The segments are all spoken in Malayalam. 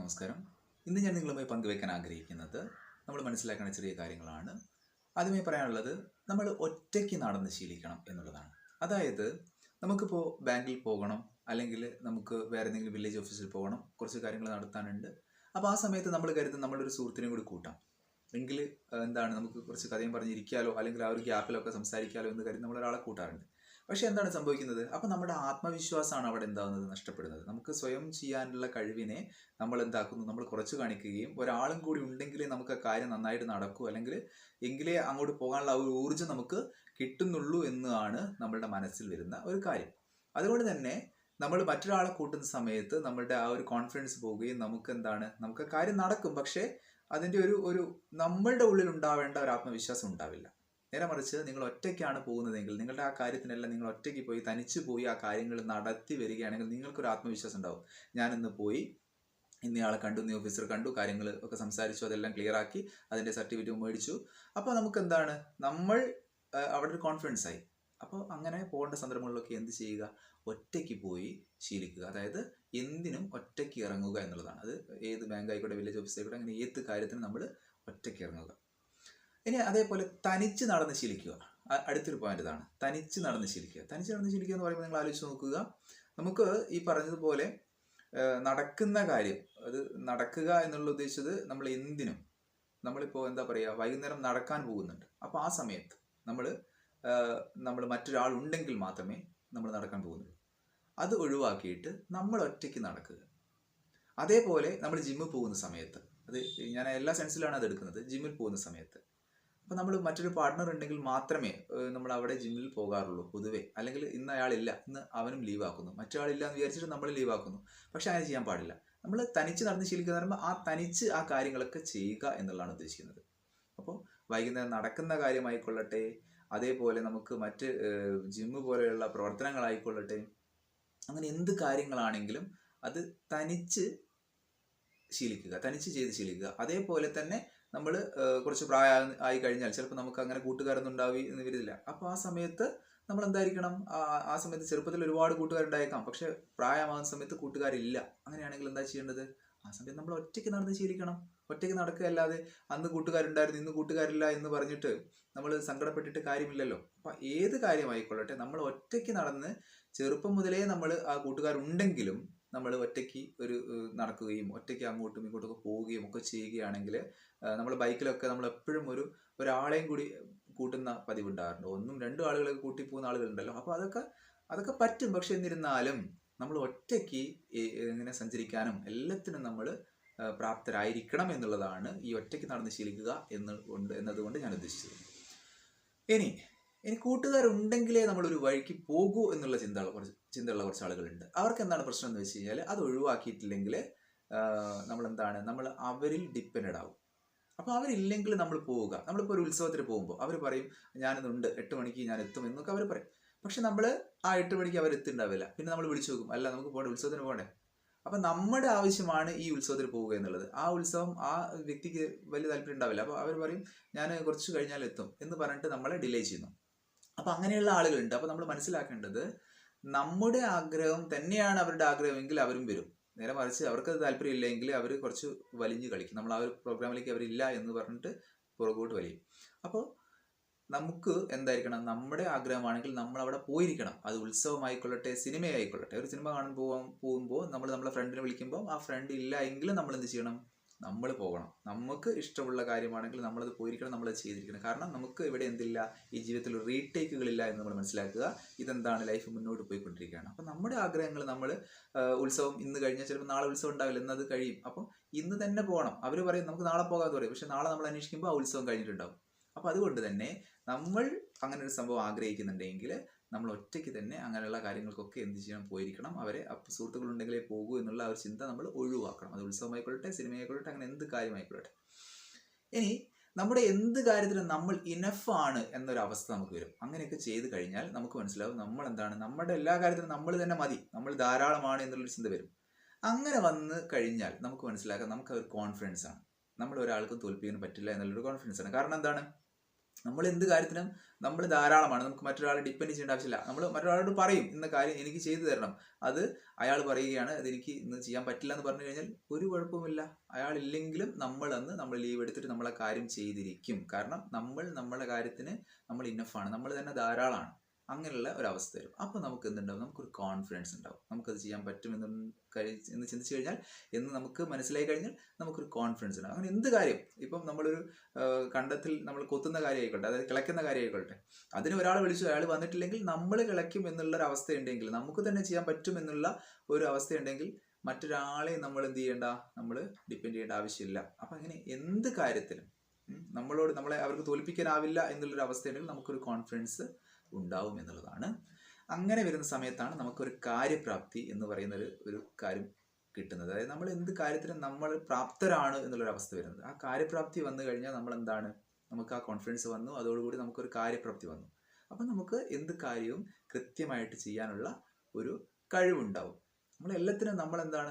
നമസ്കാരം. ഇന്ന് ഞാൻ നിങ്ങളുമായി പങ്കുവെക്കാൻ ആഗ്രഹിക്കുന്നത് നമ്മൾ മനസ്സിലാക്കുന്ന ചെറിയ കാര്യങ്ങളാണ്. ആദ്യമേ പറയാനുള്ളത്, നമ്മൾ ഒറ്റയ്ക്ക് നടന്ന് ശീലിക്കണം എന്നുള്ളതാണ്. അതായത് നമുക്കിപ്പോൾ ബാങ്കിൽ പോകണം, അല്ലെങ്കിൽ നമുക്ക് വേറെ എന്തെങ്കിലും വില്ലേജ് ഓഫീസിൽ പോകണം, കുറച്ച് കാര്യങ്ങൾ നടത്താനുണ്ട്. അപ്പോൾ ആ സമയത്ത് നമ്മൾ കരുതും നമ്മളൊരു സുഹൃത്തിനെ കൂടി കൂട്ടാം, എങ്കിൽ എന്താണ് നമുക്ക് കുറച്ച് കഥയും പറഞ്ഞിരിക്കാലോ, അല്ലെങ്കിൽ ആ ഒരു ഗ്യാപ്പിലൊക്കെ സംസാരിക്കാലോ എന്ന് കരുതി നമ്മളൊരാളെ കൂട്ടാറുണ്ട്. പക്ഷേ എന്താണ് സംഭവിക്കുന്നത്? അപ്പോൾ നമ്മുടെ ആത്മവിശ്വാസമാണ് അവിടെ എന്താകുന്നത്, നഷ്ടപ്പെടുന്നത്. നമുക്ക് സ്വയം ചെയ്യാനുള്ള കഴിവിനെ നമ്മൾ എന്താക്കുന്നു, നമ്മൾ കുറച്ച് കാണിക്കുകയും ഒരാളും കൂടി ഉണ്ടെങ്കിലേ നമുക്ക് ആ കാര്യം നന്നായിട്ട് നടക്കൂ, അല്ലെങ്കിൽ എങ്കിലേ അങ്ങോട്ട് പോകാനുള്ള ആ ഒരു ഊർജ്ജം നമുക്ക് കിട്ടുന്നുള്ളൂ എന്നാണ് നമ്മളുടെ മനസ്സിൽ വരുന്ന ഒരു കാര്യം. അതുകൊണ്ട് തന്നെ നമ്മൾ മറ്റൊരാളെ കൂട്ടുന്ന സമയത്ത് നമ്മളുടെ ആ ഒരു കോൺഫിഡൻസ് പോവുകയും നമുക്ക് എന്താണ്, നമുക്ക് കാര്യം നടക്കും, പക്ഷേ അതിൻ്റെ ഒരു നമ്മളുടെ ഉള്ളിൽ ഉണ്ടാവേണ്ട ഒരു ആത്മവിശ്വാസം ഉണ്ടാവില്ല. നേരെ മറിച്ച് നിങ്ങൾ ഒറ്റയ്ക്കാണ് പോകുന്നതെങ്കിൽ, നിങ്ങളുടെ ആ കാര്യത്തിനെല്ലാം നിങ്ങൾ ഒറ്റയ്ക്ക് പോയി തനിച്ചു പോയി ആ കാര്യങ്ങൾ നടത്തി വരികയാണെങ്കിൽ നിങ്ങൾക്കൊരു ആത്മവിശ്വാസം ഉണ്ടാവും. ഞാനിന്ന് പോയി ഇന്നയാളെ കണ്ടു, ഇന്ന് ഓഫീസർ കണ്ടു, കാര്യങ്ങൾ ഒക്കെ സംസാരിച്ചു, അതെല്ലാം ക്ലിയർ ആക്കി, അതിൻ്റെ സർട്ടിഫിക്കറ്റ് മേടിച്ചു. അപ്പോൾ നമുക്ക് എന്താണ്, നമ്മൾ അവിടെ ഒരു കോൺഫിഡൻസ് ആയി. അപ്പോൾ അങ്ങനെ പോകേണ്ട സന്ദർഭങ്ങളിലൊക്കെ എന്ത് ചെയ്യുക, ഒറ്റയ്ക്ക് പോയി ശീലിക്കുക. അതായത് എന്തിനും ഒറ്റയ്ക്ക് ഇറങ്ങുക എന്നുള്ളതാണ്. അത് ഏത് ബാങ്ക് ആയിക്കോട്ടെ, വില്ലേജ് ഓഫീസ് ആയിക്കോട്ടെ, അങ്ങനെ ഏത് കാര്യത്തിനും നമ്മൾ ഒറ്റയ്ക്ക് ഇറങ്ങുക. ഇനി അതേപോലെ തനിച്ച് നടന്ന് ശീലിക്കുക. അടുത്തൊരു പോയിന്റ് ഇതാണ്, തനിച്ച് നടന്ന് ശീലിക്കുക. തനിച്ച് നടന്ന് ശീലിക്കുക എന്ന് പറയുമ്പോൾ നിങ്ങൾ ആലോചിച്ച് നോക്കുക, നമുക്ക് ഈ പറഞ്ഞതുപോലെ നടക്കുന്ന കാര്യം, അത് നടക്കുക എന്നുള്ള ഉദ്ദേശിച്ചത് നമ്മൾ എന്തിനും, നമ്മളിപ്പോൾ എന്താ പറയുക, വൈകുന്നേരം നടക്കാൻ പോകുന്നുണ്ട്. അപ്പോൾ ആ സമയത്ത് നമ്മൾ മറ്റൊരാൾ ഉണ്ടെങ്കിൽ മാത്രമേ നമ്മൾ നടക്കാൻ പോകുന്നുള്ളൂ. അത് ഒഴിവാക്കിയിട്ട് നമ്മൾ ഒറ്റയ്ക്ക് നടക്കുക. അതേപോലെ നമ്മൾ ജിമ്മിൽ പോകുന്ന സമയത്ത്, അത് ഞാൻ എല്ലാ സെൻസിലാണ് അത് എടുക്കുന്നത്, ജിമ്മിൽ പോകുന്ന സമയത്ത് അപ്പോൾ നമ്മൾ മറ്റൊരു പാർട്ട്ണർ ഉണ്ടെങ്കിൽ മാത്രമേ നമ്മൾ അവിടെ ജിമ്മിൽ പോകാറുള്ളൂ പൊതുവേ. അല്ലെങ്കിൽ ഇന്ന് അയാളില്ല, ഇന്ന് അവനും ലീവാക്കുന്നു, മറ്റൊരാളില്ല എന്ന് വിചാരിച്ചിട്ട് നമ്മൾ ലീവാക്കുന്നു. പക്ഷെ അങ്ങനെ ചെയ്യാൻ പാടില്ല. നമ്മൾ തനിച്ച് നടന്ന് ശീലിക്കുക എന്ന് പറയുമ്പോൾ ആ തനിച്ച് ആ കാര്യങ്ങളൊക്കെ ചെയ്യുക എന്നുള്ളതാണ് ഉദ്ദേശിക്കുന്നത്. അപ്പോൾ വൈകുന്നേരം നടക്കുന്ന കാര്യമായിക്കൊള്ളട്ടെ, അതേപോലെ നമുക്ക് മറ്റ് ജിമ്മ് പോലെയുള്ള പ്രവർത്തനങ്ങളായിക്കൊള്ളട്ടെ, അങ്ങനെ എന്ത് കാര്യങ്ങളാണെങ്കിലും അത് തനിച്ച് ശീലിക്കുക, തനിച്ച് ചെയ്ത് ശീലിക്കുക. അതേപോലെ തന്നെ നമ്മൾ കുറച്ച് പ്രായം ആയി കഴിഞ്ഞാൽ ചിലപ്പോൾ നമുക്ക് അങ്ങനെ കൂട്ടുകാരൊന്നും ഉണ്ടാവി എന്ന് വരില്ല. അപ്പോൾ ആ സമയത്ത് നമ്മൾ എന്തായിരിക്കണം, ആ സമയത്ത് ചെറുപ്പത്തിൽ ഒരുപാട് കൂട്ടുകാരുണ്ടായേക്കാം, പക്ഷെ പ്രായമാകുന്ന സമയത്ത് കൂട്ടുകാരില്ല. അങ്ങനെയാണെങ്കിൽ എന്താ ചെയ്യേണ്ടത്, ആ സമയത്ത് നമ്മൾ ഒറ്റയ്ക്ക് നടന്ന് ശീലിക്കണം. ഒറ്റയ്ക്ക് നടക്കുക, അല്ലാതെ അന്ന് കൂട്ടുകാരുണ്ടായിരുന്നു ഇന്ന് കൂട്ടുകാരില്ല എന്ന് പറഞ്ഞിട്ട് നമ്മൾ സങ്കടപ്പെട്ടിട്ട് കാര്യമില്ലല്ലോ. അപ്പം ഏത് കാര്യമായിക്കൊള്ളട്ടെ, നമ്മൾ ഒറ്റയ്ക്ക് നടന്ന് ചെറുപ്പം മുതലേ നമ്മൾ ആ കൂട്ടുകാരുണ്ടെങ്കിലും നമ്മൾ ഒറ്റയ്ക്ക് നടക്കുകയും ഒറ്റയ്ക്ക് അങ്ങോട്ടും ഇങ്ങോട്ടൊക്കെ പോവുകയും ഒക്കെ ചെയ്യുകയാണെങ്കിൽ, നമ്മൾ ബൈക്കിലൊക്കെ നമ്മൾ എപ്പോഴും ഒരാളെയും കൂടി കൂട്ടുന്ന പതിവുണ്ടാകാറുണ്ട്. ഒന്നും രണ്ടും ആളുകളൊക്കെ കൂട്ടി പോകുന്ന ആളുകളുണ്ടല്ലോ. അപ്പോൾ അതൊക്കെ പറ്റും. പക്ഷെ എന്നിരുന്നാലും നമ്മൾ ഒറ്റയ്ക്ക് ഇങ്ങനെ സഞ്ചരിക്കാനും എല്ലാത്തിനും നമ്മൾ പ്രാപ്തരായിരിക്കണം എന്നുള്ളതാണ് ഈ ഒറ്റയ്ക്ക് നടന്ന് ശീലിക്കുക എന്നതുകൊണ്ട് ഞാൻ ഉദ്ദേശിച്ചത്. ഇനി കൂട്ടുകാരുണ്ടെങ്കിലേ നമ്മളൊരു വഴിക്ക് പോകൂ എന്നുള്ള ചിന്തയുള്ള കുറച്ച് ആളുകളുണ്ട്. അവർക്ക് എന്താണ് പ്രശ്നം എന്ന് വെച്ച് കഴിഞ്ഞാൽ, അത് ഒഴിവാക്കിയിട്ടില്ലെങ്കിൽ നമ്മൾ അവരിൽ ഡിപ്പെൻഡ് ആവും. അപ്പോൾ അവരില്ലെങ്കിൽ നമ്മൾ പോവുക. നമ്മളിപ്പോൾ ഒരു ഉത്സവത്തിന് പോകുമ്പോൾ അവർ പറയും ഞാനിന്നുണ്ട് 8 മണിക്ക് ഞാൻ എത്തും എന്നൊക്കെ അവർ പറയും. പക്ഷെ നമ്മൾ ആ 8 മണിക്ക് അവർ എത്തുണ്ടാവില്ല. പിന്നെ നമ്മൾ വിളിച്ചു നോക്കും, അല്ല നമുക്ക് പോകണ്ടേ, ഉത്സവത്തിന് പോകണ്ടേ. അപ്പം നമ്മുടെ ആവശ്യമാണ് ഈ ഉത്സവത്തിന് പോവുക എന്നുള്ളത്. ആ ഉത്സവം ആ വ്യക്തിക്ക് വലിയ താല്പര്യം ഉണ്ടാവില്ല. അപ്പോൾ അവർ പറയും ഞാൻ കുറച്ച് കഴിഞ്ഞാൽ എത്തും എന്ന് പറഞ്ഞിട്ട് നമ്മളെ ഡിലേ ചെയ്യുന്നു. അപ്പം അങ്ങനെയുള്ള ആളുകളുണ്ട്. അപ്പോൾ നമ്മൾ മനസ്സിലാക്കേണ്ടത്, നമ്മുടെ ആഗ്രഹം തന്നെയാണ് അവരുടെ ആഗ്രഹമെങ്കിൽ അവരും വരും. നേരെ മറിച്ച് അവർക്കത് താല്പര്യം ഇല്ലെങ്കിൽ അവർ കുറച്ച് വലിഞ്ഞു കളിക്കും. നമ്മൾ ആ ഒരു പ്രോഗ്രാമിലേക്ക് അവരില്ല എന്ന് പറഞ്ഞിട്ട് പുറകോട്ട് വലിയും. അപ്പോൾ നമുക്ക് എന്തായിരിക്കണം, നമ്മുടെ ആഗ്രഹമാണെങ്കിൽ നമ്മൾ അവിടെ പോയിരിക്കണം. അത് ഉത്സവമായിക്കൊള്ളട്ടെ, സിനിമയായിക്കൊള്ളട്ടെ. ഒരു സിനിമ കാണാൻ പോകുമ്പോൾ നമ്മളെ ഫ്രണ്ടിനെ വിളിക്കുമ്പോൾ ആ ഫ്രണ്ട് ഇല്ല എങ്കിലും നമ്മൾ എന്ത് ചെയ്യണം, നമ്മൾ പോകണം. നമുക്ക് ഇഷ്ടമുള്ള കാര്യമാണെങ്കിൽ നമ്മളത് പോയിരിക്കണം, നമ്മളത് ചെയ്തിരിക്കണം. കാരണം നമുക്ക് ഇവിടെ എന്തില്ല, ഈ ജീവിതത്തിൽ റീടേക്കുകളില്ല എന്ന് നമ്മൾ മനസ്സിലാക്കുക. ഇതെന്താണ്, ലൈഫ് മുന്നോട്ട് പോയിക്കൊണ്ടിരിക്കുകയാണ്. അപ്പം നമ്മുടെ ആഗ്രഹങ്ങൾ നമ്മൾ ഉത്സവം ഇന്ന് കഴിഞ്ഞാൽ ചിലപ്പോൾ നാളെ ഉത്സവം ഉണ്ടാവില്ല, എന്നത് കഴിയും. അപ്പം ഇന്ന് തന്നെ പോകണം. അവർ പറയും നമുക്ക് നാളെ പോകാമെന്ന് പറയും, പക്ഷെ നാളെ നമ്മൾ അന്വേഷിക്കുമ്പോൾ ആ ഉത്സവം കഴിഞ്ഞിട്ടുണ്ടാവും. അപ്പോൾ അതുകൊണ്ട് തന്നെ നമ്മൾ അങ്ങനെ ഒരു സംഭവം ആഗ്രഹിക്കുന്നുണ്ടെങ്കിൽ നമ്മൾ ഒറ്റയ്ക്ക് തന്നെ അങ്ങനെയുള്ള കാര്യങ്ങൾക്കൊക്കെ എന്ത് ചെയ്യണം, പോയിരിക്കണം. അവരെ സുഹൃത്തുക്കളുണ്ടെങ്കിലേ പോകൂ എന്നുള്ള ഒരു ചിന്ത നമ്മൾ ഒഴിവാക്കണം. അത് ഉത്സവമായിക്കൊള്ളട്ടെ, സിനിമയായിക്കൊള്ളട്ടെ, അങ്ങനെ എന്ത് കാര്യമായിക്കൊള്ളട്ടെ. ഇനി നമ്മുടെ എന്ത് കാര്യത്തിലും നമ്മൾ ഇനഫാണ് എന്നൊരവസ്ഥ നമുക്ക് വരും. അങ്ങനെയൊക്കെ ചെയ്ത് കഴിഞ്ഞാൽ നമുക്ക് മനസ്സിലാവും നമ്മൾ എന്താണ്, നമ്മുടെ എല്ലാ കാര്യത്തിലും നമ്മൾ തന്നെ മതി, നമ്മൾ ധാരാളമാണ് എന്നുള്ളൊരു ചിന്ത വരും. അങ്ങനെ വന്ന് കഴിഞ്ഞാൽ നമുക്ക് മനസ്സിലാക്കാം നമുക്ക് ഒരു കോൺഫിഡൻസ് ആണ്, നമ്മൾ ഒരാൾക്കും തോൽപ്പിക്കാൻ പറ്റില്ല എന്നുള്ളൊരു കോൺഫിഡൻസ് ആണ്. കാരണം എന്താണ്, നമ്മൾ എന്ത് കാര്യത്തിനും നമ്മൾ ധാരാളമാണ്. നമുക്ക് മറ്റൊരാളെ ഡിപ്പെൻഡ് ചെയ്യേണ്ട ആവശ്യമില്ല. നമ്മൾ മറ്റൊരാളോട് പറയും ഇന്ന കാര്യം എനിക്ക് ചെയ്തു തരണം. അത് അയാൾ പറയുകയാണ് അതെനിക്ക് ഇന്ന് ചെയ്യാൻ പറ്റില്ല എന്ന് പറഞ്ഞു കഴിഞ്ഞാൽ ഒരു കുഴപ്പമില്ല. അയാളില്ലെങ്കിലും നമ്മൾ ലീവ് എടുത്തിട്ട് നമ്മളെ കാര്യം ചെയ്തിരിക്കും. കാരണം നമ്മളെ കാര്യത്തിന് നമ്മൾ ഇന്നഫാണ്, നമ്മൾ തന്നെ ധാരാളമാണ്. അങ്ങനെയുള്ള ഒരവസ്ഥ വരും. അപ്പോൾ നമുക്ക് എന്തുണ്ടാവും? നമുക്കൊരു കോൺഫിഡൻസ് ഉണ്ടാവും. നമുക്കത് ചെയ്യാൻ പറ്റുമെന്ന് എന്ന് ചിന്തിച്ചു കഴിഞ്ഞാൽ, എന്ന് നമുക്ക് മനസ്സിലായി കഴിഞ്ഞാൽ നമുക്കൊരു കോൺഫിഡൻസ് ഉണ്ടാവും. അങ്ങനെ എന്ത് കാര്യം, ഇപ്പം നമ്മളൊരു കണ്ടത്തിൽ നമ്മൾ കൊത്തുന്ന കാര്യമായിക്കോട്ടെ, അതായത് കിളയ്ക്കുന്ന കാര്യമായിക്കോട്ടെ, അതിന് ഒരാൾ വിളിച്ചു അയാൾ വന്നിട്ടില്ലെങ്കിൽ നമ്മൾ കിളയ്ക്കും എന്നുള്ളൊരു അവസ്ഥയുണ്ടെങ്കിൽ, നമുക്ക് തന്നെ ചെയ്യാൻ പറ്റും എന്നുള്ള ഒരു അവസ്ഥയുണ്ടെങ്കിൽ മറ്റൊരാളെ നമ്മൾ എന്ത് ചെയ്യേണ്ട, നമ്മൾ ഡിപ്പെൻഡ് ചെയ്യേണ്ട ആവശ്യമില്ല. അപ്പം അങ്ങനെ എന്ത് കാര്യത്തിലും നമ്മളെ അവർക്ക് തോൽപ്പിക്കാനാവില്ല എന്നുള്ളൊരു അവസ്ഥയുണ്ടെങ്കിൽ നമുക്കൊരു കോൺഫിഡൻസ് ഉണ്ടാവും എന്നുള്ളതാണ്. അങ്ങനെ വരുന്ന സമയത്താണ് നമുക്കൊരു കാര്യപ്രാപ്തി എന്ന് പറയുന്ന ഒരു കാര്യം കിട്ടുന്നത്. അതായത് നമ്മൾ എന്ത് കാര്യത്തിനും നമ്മൾ പ്രാപ്തരാണ് എന്നുള്ളൊരു അവസ്ഥ വരുന്നത്. ആ കാര്യപ്രാപ്തി വന്നു കഴിഞ്ഞാൽ നമ്മൾ എന്താണ്, നമുക്ക് ആ കോൺഫിഡൻസ് വന്നു, അതോടുകൂടി നമുക്കൊരു കാര്യപ്രാപ്തി വന്നു. അപ്പം നമുക്ക് എന്ത് കാര്യവും കൃത്യമായിട്ട് ചെയ്യാനുള്ള ഒരു കഴിവുണ്ടാവും. നമ്മളെല്ലാത്തിനും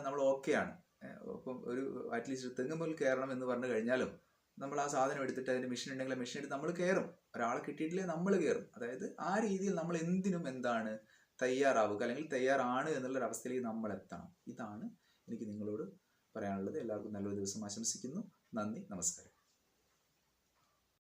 നമ്മൾ ഓക്കെയാണ്. അപ്പം ഒരു അറ്റ്ലീസ്റ്റ് തെങ്ങുമുൽ കയറണം എന്ന് പറഞ്ഞു കഴിഞ്ഞാലും നമ്മൾ ആ സാധനം എടുത്തിട്ട് അതിൻ്റെ മെഷീൻ ഉണ്ടെങ്കിൽ മെഷീൻ എടുത്ത് നമ്മൾ കയറും. ഒരാളെ കിട്ടിയിട്ടില്ലേ നമ്മൾ കയറും. അതായത് ആ രീതിയിൽ നമ്മൾ എന്തിനും തയ്യാറാവുക, അല്ലെങ്കിൽ തയ്യാറാണ് എന്നുള്ളൊരവസ്ഥയിലേക്ക് നമ്മൾ എത്തണം. ഇതാണ് എനിക്ക് നിങ്ങളോട് പറയാനുള്ളത്. എല്ലാവർക്കും നല്ലൊരു ദിവസം ആശംസിക്കുന്നു. നന്ദി, നമസ്കാരം.